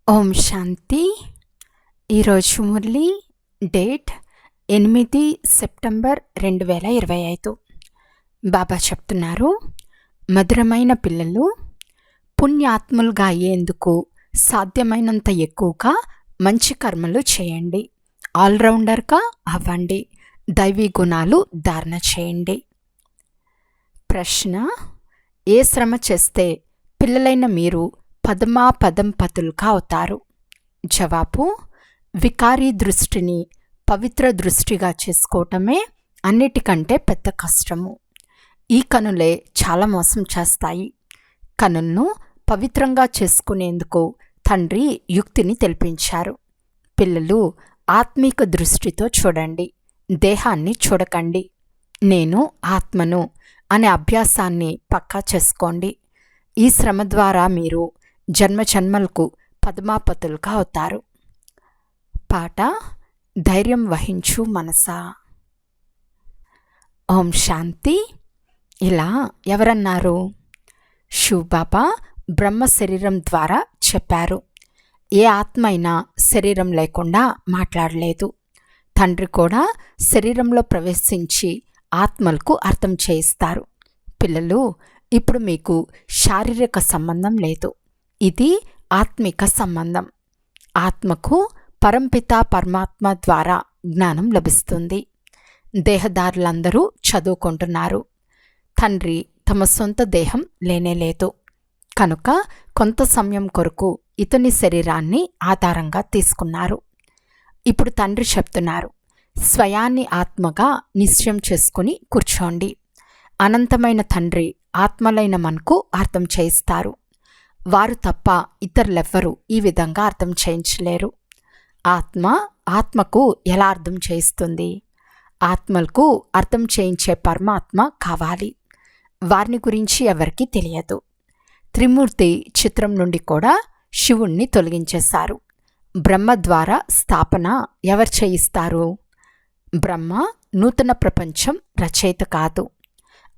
ఓం శాంతి. ఈరోజు Murali date 8 September 2025. బాబా చెప్తున్నారు, మధురమైన పిల్లలు, పుణ్యాత్ములుగా అయ్యేందుకు సాధ్యమైనంత ఎక్కువగా మంచి కర్మలు చేయండి. ఆల్రౌండర్గా అవ్వండి. దైవీ గుణాలు ధారణ చేయండి. ప్రశ్న: ఏ శ్రమ చేస్తే పిల్లలైన మీరు పదంపతులుగా అవుతారు? జవాబు: వికారీ దృష్టిని పవిత్ర దృష్టిగా చేసుకోవటమే అన్నిటికంటే పెద్ద కష్టము. ఈ కనులే చాలా మోసం చేస్తాయి. కనులను పవిత్రంగా చేసుకునేందుకు తండ్రి యుక్తిని తెలిపించారు. పిల్లలు, ఆత్మీక దృష్టితో చూడండి, దేహాన్ని చూడకండి. నేను ఆత్మను అనే అభ్యాసాన్ని పక్కా చేసుకోండి. ఈ శ్రమ ద్వారా మీరు జన్మజన్మలకు పద్మాపతులుగా అవుతారు. పాట: ధైర్యం వహించు మనసా. ఓం శాంతి. ఇలా ఎవరన్నారు? శివబాబా బ్రహ్మ శరీరం ద్వారా చెప్పారు. ఏ ఆత్మ అయినా శరీరం లేకుండా మాట్లాడలేదు. తండ్రి కూడా శరీరంలో ప్రవేశించి ఆత్మలకు అర్థం చేయిస్తారు. పిల్లలు, ఇప్పుడు మీకు శారీరక సంబంధం లేదు, ఇది ఆత్మిక సంబంధం. ఆత్మకు పరంపిత పరమాత్మ ద్వారా జ్ఞానం లభిస్తుంది. దేహదారులందరూ చదువుకుంటున్నారు. తండ్రి తమ సొంత దేహం లేనేలేదు కనుక కొంత సమయం కొరకు ఇతని శరీరాన్ని ఆధారంగా తీసుకున్నారు. ఇప్పుడు తండ్రి చెప్తున్నారు, స్వయాన్ని ఆత్మగా నిశ్చయం చేసుకుని కూర్చోండి. అనంతమైన తండ్రి ఆత్మలైన మనకు అర్థం చేయిస్తారు. వారు తప్ప ఇతరులెవ్వరూ ఈ విధంగా అర్థం చేయించలేరు. ఆత్మకు ఎలా అర్థం చేయిస్తుంది? ఆత్మలకు అర్థం చేయించే పరమాత్మ కావాలి. వారిని గురించి ఎవరికీ తెలియదు. త్రిమూర్తి చిత్రం నుండి కూడా శివుణ్ణి తొలగించేశారు. బ్రహ్మ ద్వారా స్థాపన ఎవరు చేయిస్తారు? బ్రహ్మ నూతన ప్రపంచం రచయిత కాదు.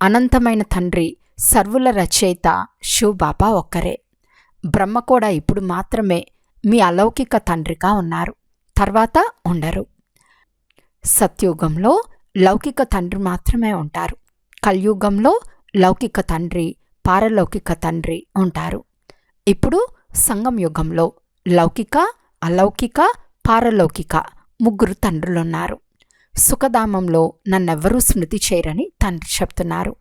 అనంతమైన తండ్రి సర్వుల రచయిత శివబాబా ఒక్కరే. బ్రహ్మ కూడా ఇప్పుడు మాత్రమే మీ అలౌకిక తండ్రిగా ఉన్నారు, తర్వాత ఉండరు. సత్యుగంలో లౌకిక తండ్రి మాత్రమే ఉంటారు. కలియుగంలో లౌకిక తండ్రి, పారలౌకిక తండ్రి ఉంటారు. ఇప్పుడు సంగం యుగంలో లౌకిక, అలౌకిక, పారలౌకిక ముగ్గురు తండ్రులున్నారు. సుఖధామంలో నన్నెవ్వరూ స్మృతి చేయరని తండ్రి చెప్తున్నారు.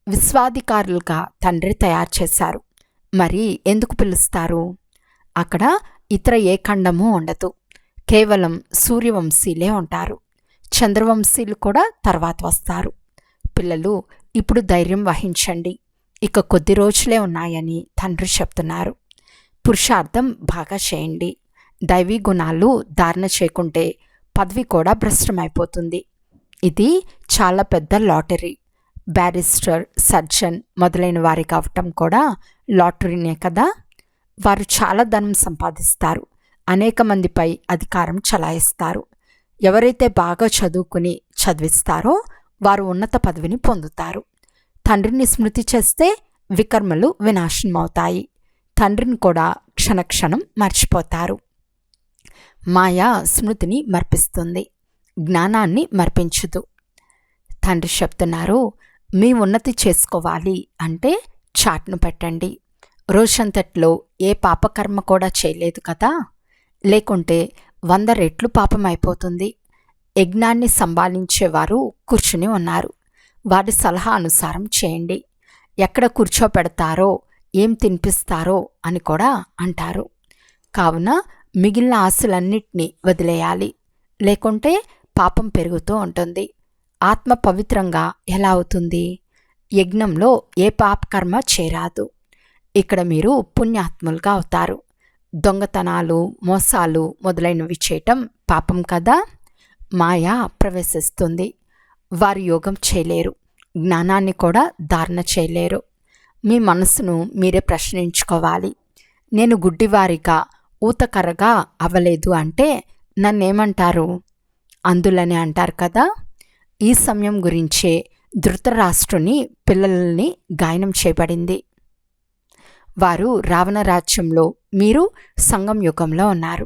విశ్వాధికారులుగా తండ్రి తయారు చేశారు. మరి ఎందుకు పిలుస్తారు? అక్కడ ఇతర ఏ ఖండమూ ఉండదు. కేవలం సూర్యవంశీలే ఉంటారు. చంద్రవంశీలు కూడా తర్వాత వస్తారు. పిల్లలు, ఇప్పుడు ధైర్యం వహించండి. ఇక కొద్ది రోజులే ఉన్నాయని తండ్రి చెప్తున్నారు. పురుషార్థం బాగా చేయండి. దైవీ గుణాలు ధారణ చేయకుంటే పదవి కూడా భ్రష్టమైపోతుంది. ఇది చాలా పెద్ద లాటరీ. బ్యారిస్టర్, సర్జన్ మొదలైన వారి కావటం కూడా లాటరీనే కదా. వారు చాలా ధనం సంపాదిస్తారు. అనేక మందిపై అధికారం చలాయిస్తారు. ఎవరైతే బాగా చదివిస్తారో వారు ఉన్నత పదవిని పొందుతారు. తండ్రిని స్మృతి చేస్తే వికర్మలు వినాశనమవుతాయి. తండ్రిని కూడా క్షణక్షణం మర్చిపోతారు. మాయా స్మృతిని మర్పిస్తుంది, జ్ఞానాన్ని మర్పించదు. తండ్రి చెప్తున్నారు, మీ ఉన్నతి చేసుకోవాలి అంటే చాట్ను పెట్టండి. రోజంతట్లో ఏ పాపకర్మ కూడా చేయలేదు కదా, లేకుంటే 100 రెట్లు పాపం అయిపోతుంది. యజ్ఞాన్ని సంభాళించేవారు కూర్చుని ఉన్నారు. వారి సలహా అనుసారం చేయండి. ఎక్కడ కూర్చోపెడతారో, ఏం తినిపిస్తారో అని కూడా అంటారు. కావున మిగిలిన ఆశలన్నిటినీ వదిలేయాలి, లేకుంటే పాపం పెరుగుతూ ఉంటుంది. ఆత్మ పవిత్రంగా ఎలా అవుతుంది? యజ్ఞంలో ఏ పాపకర్మ చేరాదు. ఇక్కడ మీరు పుణ్యాత్ములుగా అవుతారు. దొంగతనాలు, మోసాలు మొదలైనవి చేయటం పాపం కదా. మాయా ప్రవేశిస్తుంది. వారు యోగం చేయలేరు, జ్ఞానాన్ని కూడా ధారణ చేయలేరు. మీ మనసును మీరే ప్రశ్నించుకోవాలి. నేను గుడ్డివారిగా ఊతకర్రగా అవ్వలేదు అంటే నన్నేమంటారు? అందులని అంటారు కదా. ఈ సమయం గురించే ధృతరాష్ట్రుని పిల్లల్ని గాయనం చేయబడింది. వారు రావణ రాజ్యంలో, మీరు సంగం యుగంలో ఉన్నారు.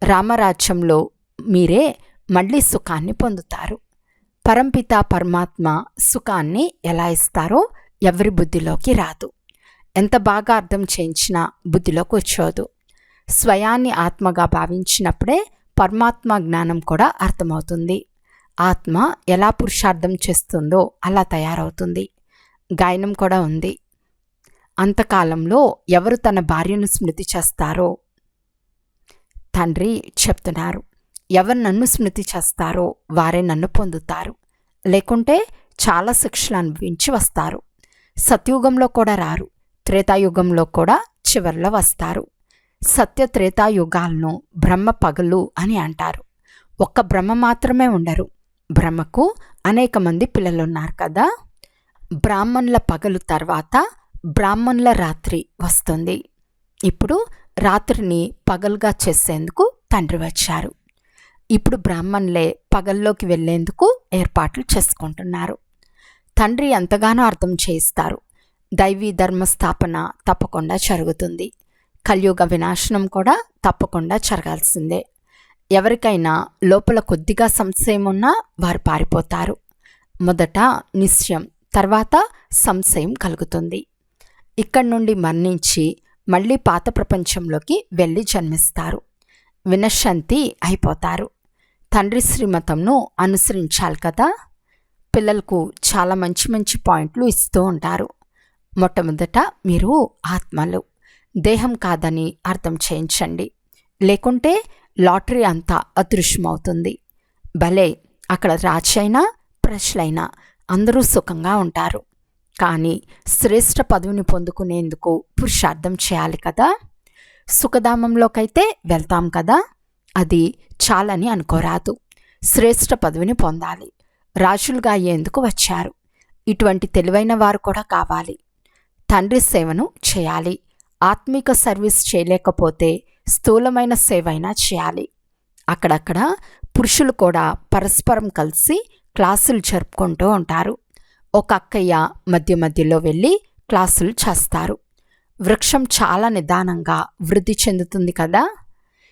రామరాజ్యంలో మీరే మళ్ళీ సుఖాన్ని పొందుతారు. పరంపిత పరమాత్మ సుఖాన్ని ఎలా ఇస్తారో ఎవరి బుద్ధిలోకి రాదు. ఎంత బాగా అర్థం చేయించినా బుద్ధిలోకి వచ్చోదు. స్వయాన్ని ఆత్మగా భావించినప్పుడే పరమాత్మ జ్ఞానం కూడా అర్థమవుతుంది. ఆత్మ ఎలా పురుషార్థం చేస్తుందో అలా తయారవుతుంది. గాయనం కూడా ఉంది. అంతకాలంలో ఎవరు తన భార్యను స్మృతి చేస్తారో, తండ్రి చెప్తున్నారు, ఎవరు నన్ను స్మృతి చేస్తారో వారే నన్ను పొందుతారు, లేకుంటే చాలా శిక్షలు అనుభవించి వస్తారు. సత్యుగంలో కూడా రారు, త్రేతాయుగంలో కూడా చివరిలో వస్తారు. సత్య త్రేతాయుగాలను బ్రహ్మ పగలు అని అంటారు. ఒక్క బ్రహ్మ మాత్రమే ఉండరు. బ్రహ్మకు అనేక మంది పిల్లలున్నారు కదా. బ్రాహ్మణుల పగలు తర్వాత బ్రాహ్మణుల రాత్రి వస్తుంది. ఇప్పుడు రాత్రిని పగలుగా చేసేందుకు తండ్రి వచ్చారు. ఇప్పుడు బ్రాహ్మణులే పగల్లోకి వెళ్లేందుకు ఏర్పాట్లు చేసుకుంటున్నారు. తండ్రి ఎంతగానో అర్థం చేయిస్తారు. దైవీ ధర్మస్థాపన తప్పకుండా జరుగుతుంది. కలియుగ వినాశనం కూడా తప్పకుండా జరగాల్సిందే. ఎవరికైనా లోపల కొద్దిగా సంశయం ఉన్నా వారు పారిపోతారు. మొదట నిశ్చయం, తర్వాత సంశయం కలుగుతుంది. ఇక్కడి నుండి మరణించి మళ్ళీ పాత ప్రపంచంలోకి వెళ్ళి జన్మిస్తారు. వినశాంతి అయిపోతారు. తండ్రి శ్రీమతంను అనుసరించాలి కదా. పిల్లలకు చాలా మంచి మంచి పాయింట్లు ఇస్తూ ఉంటారు. మొట్టమొదట మీరు ఆత్మలు, దేహం కాదని అర్థం చేయించండి, లేకుంటే లాటరీ అంతా అదృశ్యమవుతుంది. భలే, అక్కడ రాజైనా ప్రజలైనా అందరూ సుఖంగా ఉంటారు. కానీ శ్రేష్ఠ పదవిని పొందుకునేందుకు పురుషార్థం చేయాలి కదా. సుఖధామంలోకైతే వెళ్తాం కదా, అది చాలని అనుకోరాదు. శ్రేష్ఠ పదవిని పొందాలి. రాజులుగా అయ్యేందుకు వచ్చారు. ఇటువంటి తెలివైన వారు కూడా కావాలి. తండ్రి సేవను చేయాలి. ఆత్మిక సర్వీస్ చేయలేకపోతే స్థూలమైన సేవ అయినా చేయాలి. అక్కడక్కడ పురుషులు కూడా పరస్పరం కలిసి క్లాసులు జరుపుకుంటూ ఉంటారు. ఒక అక్కయ్య మధ్య మధ్యలో వెళ్ళి క్లాసులు చేస్తారు. వృక్షం చాలా నిదానంగా వృద్ధి చెందుతుంది కదా.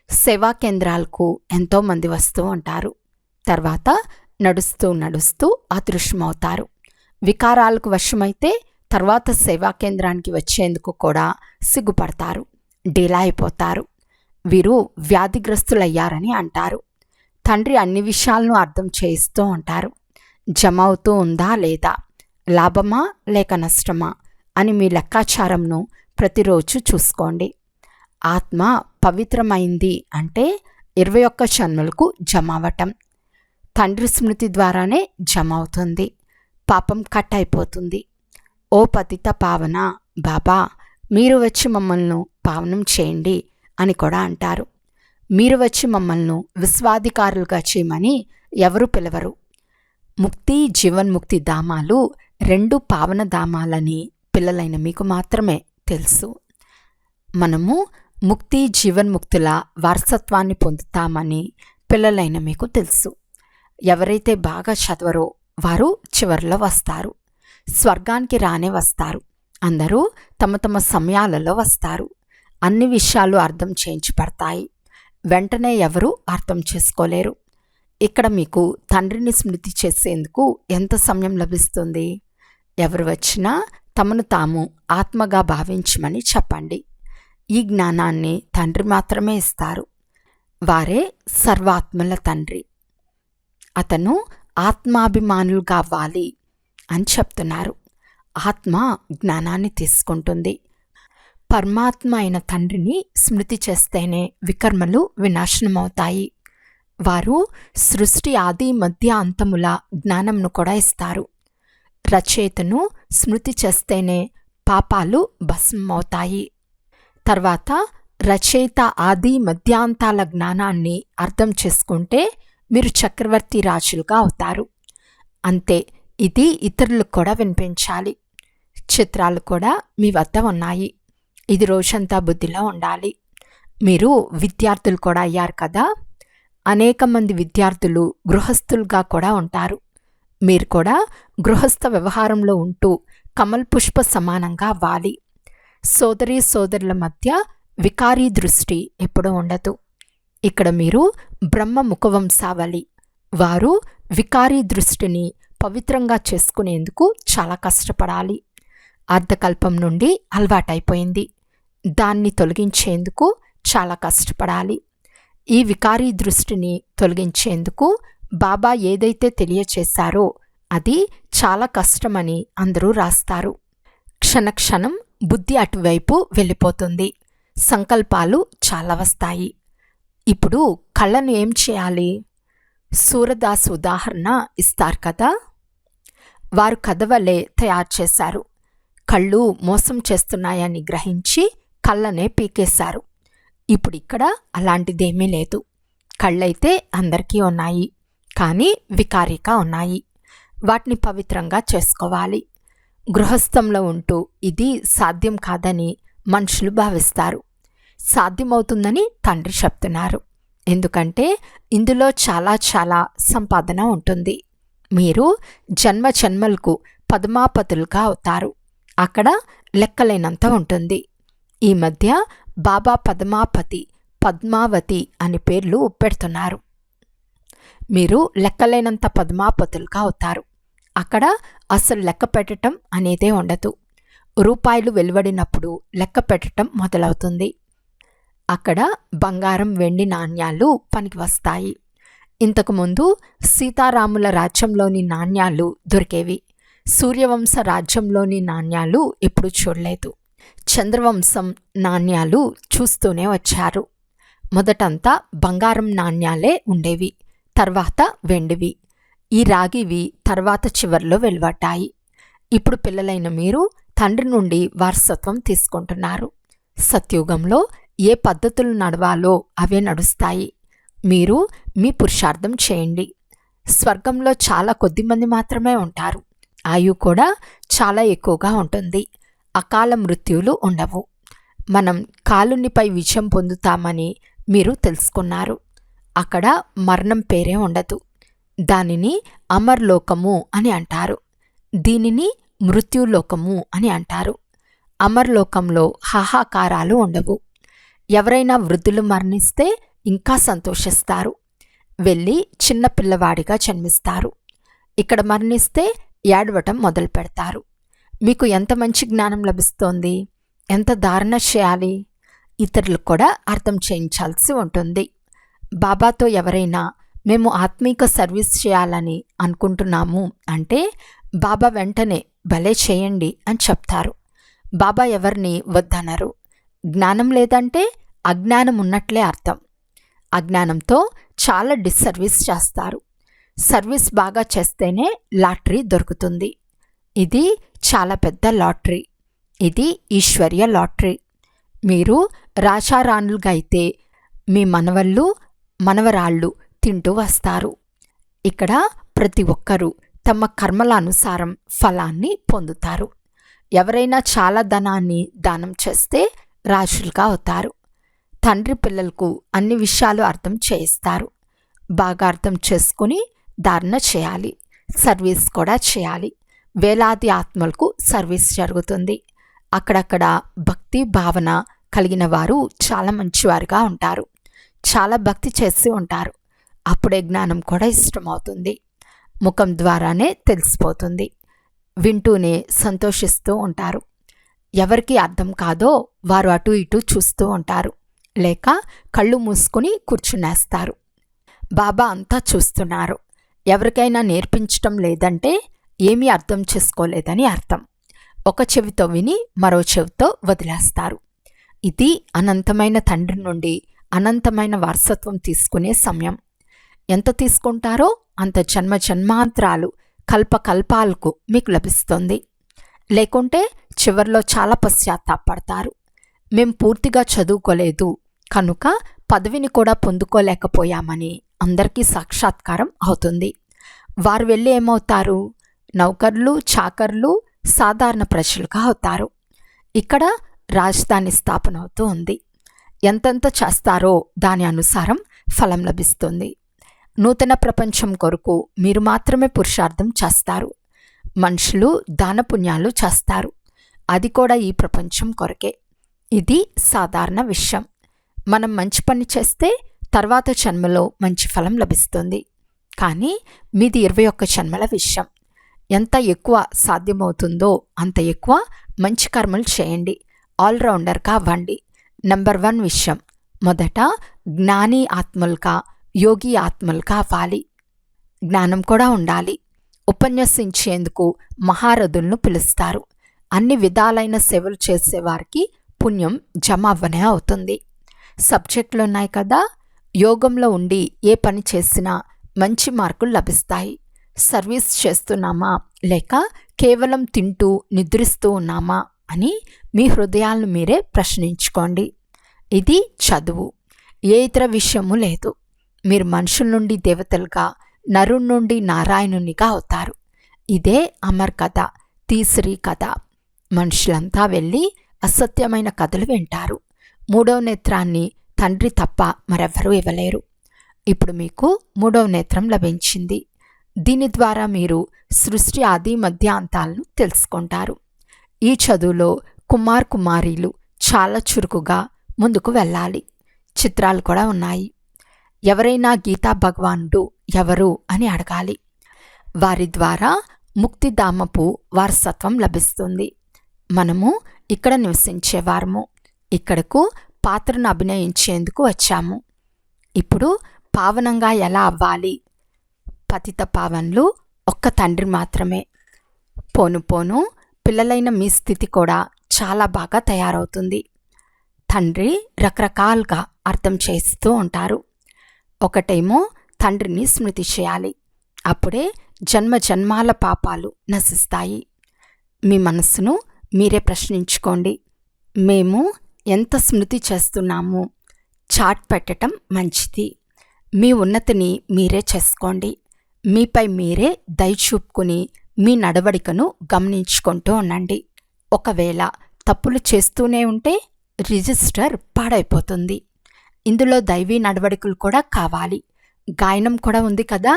సేవా కేంద్రాలకు ఎంతోమంది వస్తూ ఉంటారు. తర్వాత నడుస్తూ నడుస్తూ అదృశ్యమవుతారు. వికారాలకు వశమైతే తర్వాత సేవా కేంద్రానికి వచ్చేందుకు కూడా సిగ్గుపడతారు, డీలా అయిపోతారు. వీరు వ్యాధిగ్రస్తులయ్యారని అంటారు. తండ్రి అన్ని విషయాలను అర్థం చేయిస్తూ ఉంటారు. జమ అవుతూ ఉందా లేదా, లాభమా లేక నష్టమా అని మీ లెక్కాచారంను ప్రతిరోజు చూసుకోండి. ఆత్మ పవిత్రమైంది అంటే 21 జన్మలకు జమ అవ్వటం. తండ్రి స్మృతి ద్వారానే జమ అవుతుంది. పాపం కట్ అయిపోతుంది. ఓ పతిత పావన బాబా, మీరు వచ్చి మమ్మల్ని పావనం చేయండి అని కూడా అంటారు. మీరు వచ్చి మమ్మల్ని విశ్వాధికారులుగా చేయమని ఎవరు పిలవరు. ముక్తి జీవన్ముక్తి ధామాలు 2 పావన ధామాలని పిల్లలైన మీకు మాత్రమే తెలుసు. మనము ముక్తి జీవన్ముక్తుల వారసత్వాన్ని పొందుతామని పిల్లలైన మీకు తెలుసు. ఎవరైతే బాగా చదవరో వారు చివరిలో వస్తారు. స్వర్గానికి రానే వస్తారు. అందరూ తమ తమ సమయాలలో వస్తారు. అన్ని విషయాలు అర్థం చేయించబడతాయి. వెంటనే ఎవరూ అర్థం చేసుకోలేరు. ఇక్కడ మీకు తండ్రిని స్మృతి చేసేందుకు ఎంత సమయం లభిస్తుంది? ఎవరు వచ్చినా తమను తాము ఆత్మగా భావించమని చెప్పండి. ఈ జ్ఞానాన్ని తండ్రి మాత్రమే ఇస్తారు. వారే సర్వాత్మల తండ్రి. అతను ఆత్మాభిమానులుగా అవ్వాలి అని చెప్తున్నారు. ఆత్మ జ్ఞానాన్ని తీసుకుంటుంది. పరమాత్మ అయిన తండ్రిని స్మృతి చేస్తేనే వికర్మలు వినాశనమవుతాయి. వారు సృష్టి ఆది మధ్య అంతముల జ్ఞానంను కూడా ఇస్తారు. రచయితను స్మృతి చేస్తేనే పాపాలు భస్మమవుతాయి. తర్వాత రచయిత ఆది మధ్యాంతాల జ్ఞానాన్ని అర్థం చేసుకుంటే మీరు చక్రవర్తి రాజులుగా అవుతారు. అంతే, ఇది ఇతరులకు కూడా వినిపించాలి. చిత్రాలు కూడా మీ వద్ద ఉన్నాయి. ఇది రోజంతా బుద్ధిలో ఉండాలి. మీరు విద్యార్థులు కూడా అయ్యారు కదా. అనేక మంది విద్యార్థులు గృహస్థులుగా కూడా ఉంటారు. మీరు కూడా గృహస్థ వ్యవహారంలో ఉంటూ కమల్ పుష్ప సమానంగా అవ్వాలి. సోదరీ సోదరుల మధ్య వికారీ దృష్టి ఎప్పుడూ ఉండదు. ఇక్కడ మీరు బ్రహ్మ ముఖవంశావళి. వారు వికారీ దృష్టిని పవిత్రంగా చేసుకునేందుకు చాలా కష్టపడాలి. అర్ధకల్పం నుండి అలవాటైపోయింది. దాన్ని తొలగించేందుకు చాలా కష్టపడాలి. ఈ వికారీ దృష్టిని తొలగించేందుకు బాబా ఏదైతే తెలియచేశారో అది చాలా కష్టమని అందరూ రాస్తారు. క్షణక్షణం బుద్ధి అటువైపు వెళ్ళిపోతుంది. సంకల్పాలు చాలా వస్తాయి. ఇప్పుడు కళ్ళను ఏం చేయాలి? సూరదాస్ ఉదాహరణ ఇస్తారు కదా. వారు కథ వలె తయారు చేశారు. కళ్ళు మోసం చేస్తున్నాయని గ్రహించి కళ్ళనే పీకేశారు. ఇప్పుడు ఇక్కడ అలాంటిదేమీ లేదు. కళ్ళైతే అందరికీ ఉన్నాయి, కానీ వికారీగా ఉన్నాయి. వాటిని పవిత్రంగా చేసుకోవాలి. గృహస్థంలో ఉంటూ ఇది సాధ్యం కాదని మనుషులు భావిస్తారు. సాధ్యమవుతుందని తండ్రి చెప్తున్నారు. ఎందుకంటే ఇందులో చాలా చాలా సంపాదన ఉంటుంది. మీరు జన్మ జన్మలకు పద్మాపతులుగా అవుతారు. అక్కడ లెక్కలేనంత ఉంటుంది. ఈ మధ్య బాబా పద్మాపతి, పద్మావతి అని పేర్లు పెడుతున్నారు. మీరు లెక్కలేనంత పద్మాపతులుగా అవుతారు. అక్కడ అసలు లెక్క పెట్టడం అనేదే ఉండదు. రూపాయలు వెలువడినప్పుడు లెక్క పెట్టడం మొదలవుతుంది. అక్కడ బంగారం, వెండి నాణ్యాలు పనికి వస్తాయి. ఇంతకుముందు సీతారాముల రాజ్యంలోని నాణ్యాలు దొరికేవి. సూర్యవంశ రాజ్యంలోని నాణ్యాలు ఎప్పుడూ చూడలేదు. చంద్రవంశం నాణ్యాలు చూస్తూనే వచ్చారు. మొదటంతా బంగారం నాణ్యాలే ఉండేవి, తర్వాత వెండివి. ఈ రాగివి తర్వాత చివర్లో వెలువడ్డాయి. ఇప్పుడు పిల్లలైన మీరు తండ్రి నుండి వారసత్వం తీసుకుంటున్నారు. సత్యుగంలో ఏ పద్ధతులు నడవాలో అవే నడుస్తాయి. మీరు మీ పురుషార్థం చేయండి. స్వర్గంలో చాలా కొద్దిమంది మాత్రమే ఉంటారు. ఆయువు కూడా చాలా ఎక్కువగా ఉంటుంది. అకాల మృత్యువులు ఉండవు. మనం కాలునిపై విజయం పొందుతామని మీరు తెలుసుకున్నారు. అక్కడ మరణం పేరే ఉండదు. దానిని అమర్లోకము అని అంటారు. దీనిని మృత్యులోకము అని అంటారు. అమర్లోకంలో హాహాకారాలు ఉండవు. ఎవరైనా వృద్ధులు మరణిస్తే ఇంకా సంతోషిస్తారు. వెళ్ళి చిన్న పిల్లవాడిగా జన్మిస్తారు. ఇక్కడ మరణిస్తే ఏడవటం మొదలు పెడతారు. మీకు ఎంత మంచి జ్ఞానం లభిస్తోంది, ఎంత ధారణ చేయాలి, ఇతరులకు కూడా అర్థం చేయించాల్సి ఉంటుంది. బాబాతో ఎవరైనా మేము ఆత్మీక సర్వీస్ చేయాలని అనుకుంటున్నాము అంటే బాబా వెంటనే భలే చేయండి అని చెప్తారు. బాబా ఎవరిని వద్దనరు. జ్ఞానం లేదంటే అజ్ఞానం ఉన్నట్లే అర్థం. అజ్ఞానంతో చాలా డిస్సర్వీస్ చేస్తారు. సర్వీస్ బాగా చేస్తేనే లాటరీ దొరుకుతుంది. ఇది చాలా పెద్ద లాటరీ. ఇది ఈశ్వర్య లాటరీ. మీరు రాజారాణులుగా అయితే మీ మనవళ్ళు, మనవరాళ్ళు తింటూ వస్తారు. ఇక్కడ ప్రతి ఒక్కరూ తమ కర్మల అనుసారం ఫలాన్ని పొందుతారు. ఎవరైనా చాలా ధనాన్ని దానం చేస్తే రాజులుగా అవుతారు. తండ్రి పిల్లలకు అన్ని విషయాలు అర్థం చేయిస్తారు. బాగా అర్థం చేసుకుని ధారణ చేయాలి, సర్వీస్ కూడా చేయాలి. వేలాది ఆత్మలకు సర్వీస్ జరుగుతుంది. అక్కడక్కడ భక్తి భావన కలిగిన వారు చాలా మంచివారుగా ఉంటారు. చాలా భక్తి చేసి ఉంటారు. అప్పుడే జ్ఞానం కూడా ఇష్టమవుతుంది. ముఖం ద్వారానే తెలిసిపోతుంది. వింటూనే సంతోషిస్తూ ఉంటారు. ఎవరికి అర్థం కాదో వారు అటు ఇటు చూస్తూ ఉంటారు, లేక కళ్ళు మూసుకుని కూర్చునేస్తారు. బాబా అంతా చూస్తున్నారు. ఎవరికైనా నేర్పించటం లేదంటే ఏమీ అర్థం చేసుకోలేదని అర్థం. ఒక చెవితో విని మరో చెవితో వదిలేస్తారు. ఇది అనంతమైన తండ్రి నుండి అనంతమైన వారసత్వం తీసుకునే సమయం. ఎంత తీసుకుంటారో అంత జన్మ జన్మాంతరాలు కల్పకల్పాలకు మీకు లభిస్తుంది. లేకుంటే చివర్లో చాలా పశ్చాత్తాపడతారు. మేం పూర్తిగా చదువుకోలేదు కనుక పదవిని కూడా పొందుకోలేకపోయామని అందరికీ సాక్షాత్కారం అవుతుంది. వారు వెళ్ళి ఏమవుతారు? నౌకర్లు, చాకర్లు, సాధారణ ప్రజలుగా అవుతారు. ఇక్కడ రాజధాని స్థాపన అవుతూ ఉంది. ఎంతెంత చేస్తారో దాని అనుసారం ఫలం లభిస్తుంది. నూతన ప్రపంచం కొరకు మీరు మాత్రమే పురుషార్థం చేస్తారు. మనుషులు దానపుణ్యాలు చేస్తారు. అది కూడా ఈ ప్రపంచం కొరకే. ఇది సాధారణ విషయం. మనం మంచి పని చేస్తే తర్వాత జన్మలో మంచి ఫలం లభిస్తుంది. కానీ మీది 21 జన్మల విషయం. ఎంత ఎక్కువ సాధ్యమవుతుందో అంత ఎక్కువ మంచి కర్మలు చేయండి. ఆల్రౌండర్గా అవ్వండి. నంబర్ 1 విషయం, మొదట జ్ఞాని ఆత్మలుగా, యోగి ఆత్మలుగా అవ్వాలి. జ్ఞానం కూడా ఉండాలి. ఉపన్యసించేందుకు మహారథులను పిలుస్తారు. అన్ని విధాలైన సేవలు చేసేవారికి పుణ్యం జమ అవ్వనే అవుతుంది. సబ్జెక్టులు ఉన్నాయి కదా. యోగంలో ఉండి ఏ పని చేసినా మంచి మార్కులు లభిస్తాయి. సర్వీస్ చేస్తున్నామా లేక కేవలం తింటూ నిద్రిస్తూ ఉన్నామా అని మీ హృదయాలను మీరే ప్రశ్నించుకోండి. ఇది చదువు, ఏ ఇతర విషయము లేదు. మీరు మనుషుల నుండి దేవతలుగా, నరుని నుండి నారాయణునిగా అవుతారు. ఇదే అమర్ కథ, తీసరి కథ. మనుషులంతా వెళ్ళి అసత్యమైన కథలు వింటారు. 3వ నేత్రాన్ని తండ్రి తప్ప మరెవ్వరూ ఇవ్వలేరు. ఇప్పుడు మీకు 3వ నేత్రం లభించింది. దీని ద్వారా మీరు సృష్టి ఆది మధ్య అంతాలను తెలుసుకుంటారు. ఈ చదువులో కుమార్ కుమారీలు చాలా చురుకుగా ముందుకు వెళ్ళాలి. చిత్రాలు కూడా ఉన్నాయి. ఎవరైనా గీతా భగవానుడు ఎవరు అని అడగాలి. వారి ద్వారా ముక్తిధామపు వారసత్వం లభిస్తుంది. మనము ఇక్కడ నివసించేవారము. ఇక్కడకు పాత్రను అభినయించేందుకు వచ్చాము. ఇప్పుడు పావనంగా ఎలా అవ్వాలి? పతిత పావనులు ఒక్క తండ్రి మాత్రమే. పోను పోను పిల్లలైన మీ స్థితి కూడా చాలా బాగా తయారవుతుంది. తండ్రి రకరకాలుగా అర్థం చేస్తూ ఉంటారు. ఒకటేమో తండ్రిని స్మృతి చేయాలి. అప్పుడే జన్మ జన్మాల పాపాలు నశిస్తాయి. మీ మనస్సును మీరే ప్రశ్నించుకోండి. మేము ఎంత స్మృతి చేస్తున్నాము? చాట్ పెట్టడం మంచిది. మీ ఉన్నతిని మీరే చేసుకోండి. మీపై మీరే దయ చూపుకుని మీ నడవడికను గమనించుకుంటూ ఉండండి. ఒకవేళ తప్పులు చేస్తూనే ఉంటే రిజిస్టర్ పాడైపోతుంది. ఇందులో దైవీ నడవడికలు కూడా కావాలి. గాయనం కూడా ఉంది కదా.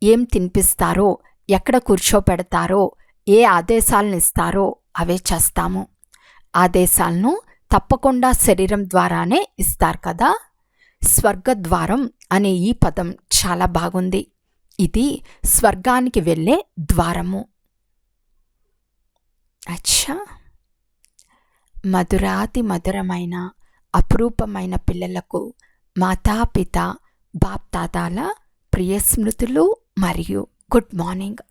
ఏం తినిపిస్తారో, ఎక్కడ కూర్చోపెడతారో, ఏ ఆదేశాలను ఇస్తారో అవే చేస్తాము. ఆదేశాలను తప్పకుండా శరీరం ద్వారానే ఇస్తారు కదా. స్వర్గద్వారం అనే ఈ పదం చాలా బాగుంది. ఇది స్వర్గానికి వెళ్ళే ద్వారము. అచ్చా, మధురాతి మధురమైన అపురూపమైన పిల్లలకు మాతాపిత బాప్తాతాల ప్రియ స్మృతులు మరియు గుడ్ మార్నింగ్.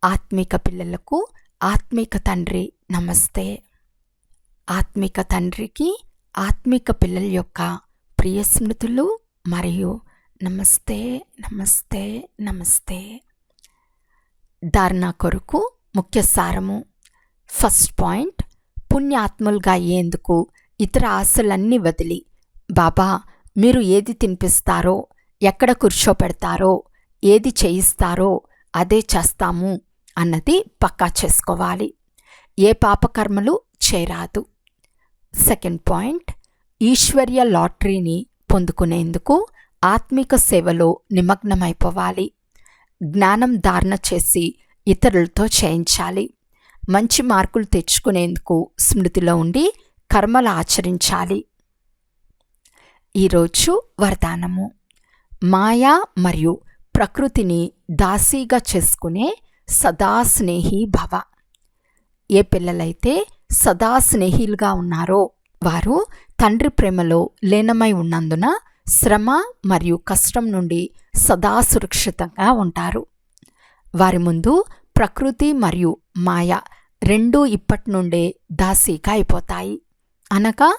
ఆత్మిక పిల్లలకు ఆత్మిక తండ్రి నమస్తే. ఆత్మిక తండ్రికి ఆత్మిక పిల్లల యొక్క ప్రియ స్మృతులు మరియు నమస్తే నమస్తే నమస్తే. ధారణ కొరకు ముఖ్య సారము. ఫస్ట్ పాయింట్, పుణ్యాత్ములుగా అయ్యేందుకు ఇతర ఆశలన్నీ వదిలి, బాబా మీరు ఏది తినిపిస్తారో, ఎక్కడ కూర్చోపెడతారో, ఏది చేయిస్తారో అదే చేస్తాము అన్నది పక్కా చేసుకోవాలి. ఏ పాపకర్మలు చేయరాదు. సెకండ్ పాయింట్, ఈశ్వర్య లాటరీని పొందుకునేందుకు ఆత్మిక సేవలో నిమగ్నమైపోవాలి. జ్ఞానం ధారణ చేసి ఇతరులతో చేయించాలి. మంచి మార్కులు తెచ్చుకునేందుకు స్మృతిలో ఉండి కర్మలు ఆచరించాలి. ఈరోజు వరదానము. మాయా మరియు ప్రకృతిని దాసీగా చేసుకునే సదా స్నేహి భవ. ఏ పిల్లలైతే సదా స్నేహిలుగా ఉన్నారో వారు తండ్రి ప్రేమలో లీనమై ఉన్నందున శ్రమ మరియు కష్టం నుండి సదా సురక్షితంగా ఉంటారు. వారి ముందు ప్రకృతి మరియు మాయ రెండూ ఇప్పటి నుండే దాసీగా అయిపోతాయి. అనగా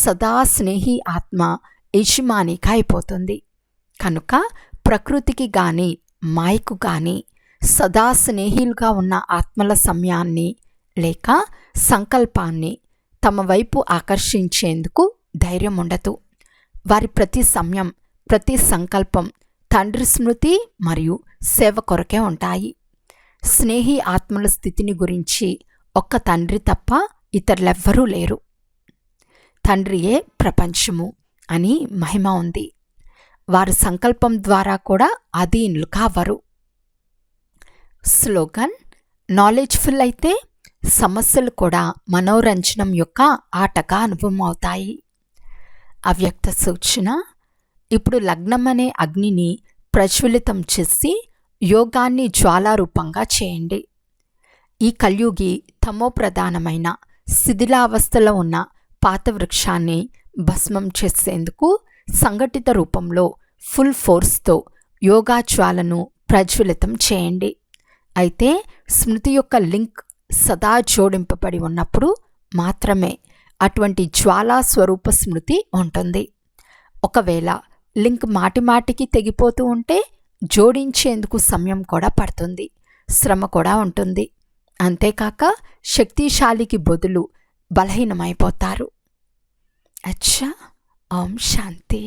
సదా స్నేహి ఆత్మ యజమానిగా అయిపోతుంది. కనుక ప్రకృతికి గాని మాయకు గాని సదా స్నేహిలుగా ఉన్న ఆత్మల సమయాన్ని లేక సంకల్పాన్ని తమ వైపు ఆకర్షించేందుకు ధైర్యం ఉండదు. వారి ప్రతి సమయం, ప్రతి సంకల్పం తండ్రి స్మృతి మరియు సేవ కొరకే ఉంటాయి. స్నేహి ఆత్మల స్థితిని గురించి ఒక్క తండ్రి తప్ప ఇతరులెవ్వరూ లేరు. తండ్రియే ప్రపంచము అని మహిమ ఉంది. వారి సంకల్పం ద్వారా కూడా అధీనులు కావరు. స్లోగన్: నాలెడ్జ్ఫుల్ అయితే సమస్యలు కూడా మనోరంజనం యొక్క ఆటగా అనుభవం అవుతాయి. అవ్యక్త సూచన: ఇప్పుడు లగ్నం అనే అగ్నిని ప్రజ్వలితం చేసి యోగాన్ని జ్వాలారూపంగా చేయండి. ఈ కలియుగి తమో ప్రధానమైన శిథిలావస్థలో ఉన్న పాత వృక్షాన్ని భస్మం చేసేందుకు సంఘటిత రూపంలో ఫుల్ ఫోర్స్తో యోగా జ్వాలను ప్రజ్వలితం చేయండి. అయితే స్మృతి యొక్క లింక్ సదా జోడింపబడి ఉన్నప్పుడు మాత్రమే అటువంటి జ్వాలా స్వరూప స్మృతి ఉంటుంది. ఒకవేళ లింక్ మాటిమాటికి తెగిపోతూ ఉంటే జోడించేందుకు సమయం కూడా పడుతుంది, శ్రమ కూడా ఉంటుంది. అంతేకాక శక్తిశాలికి బదులు బలహీనమైపోతారు. అచ్చా, ఓం శాంతి.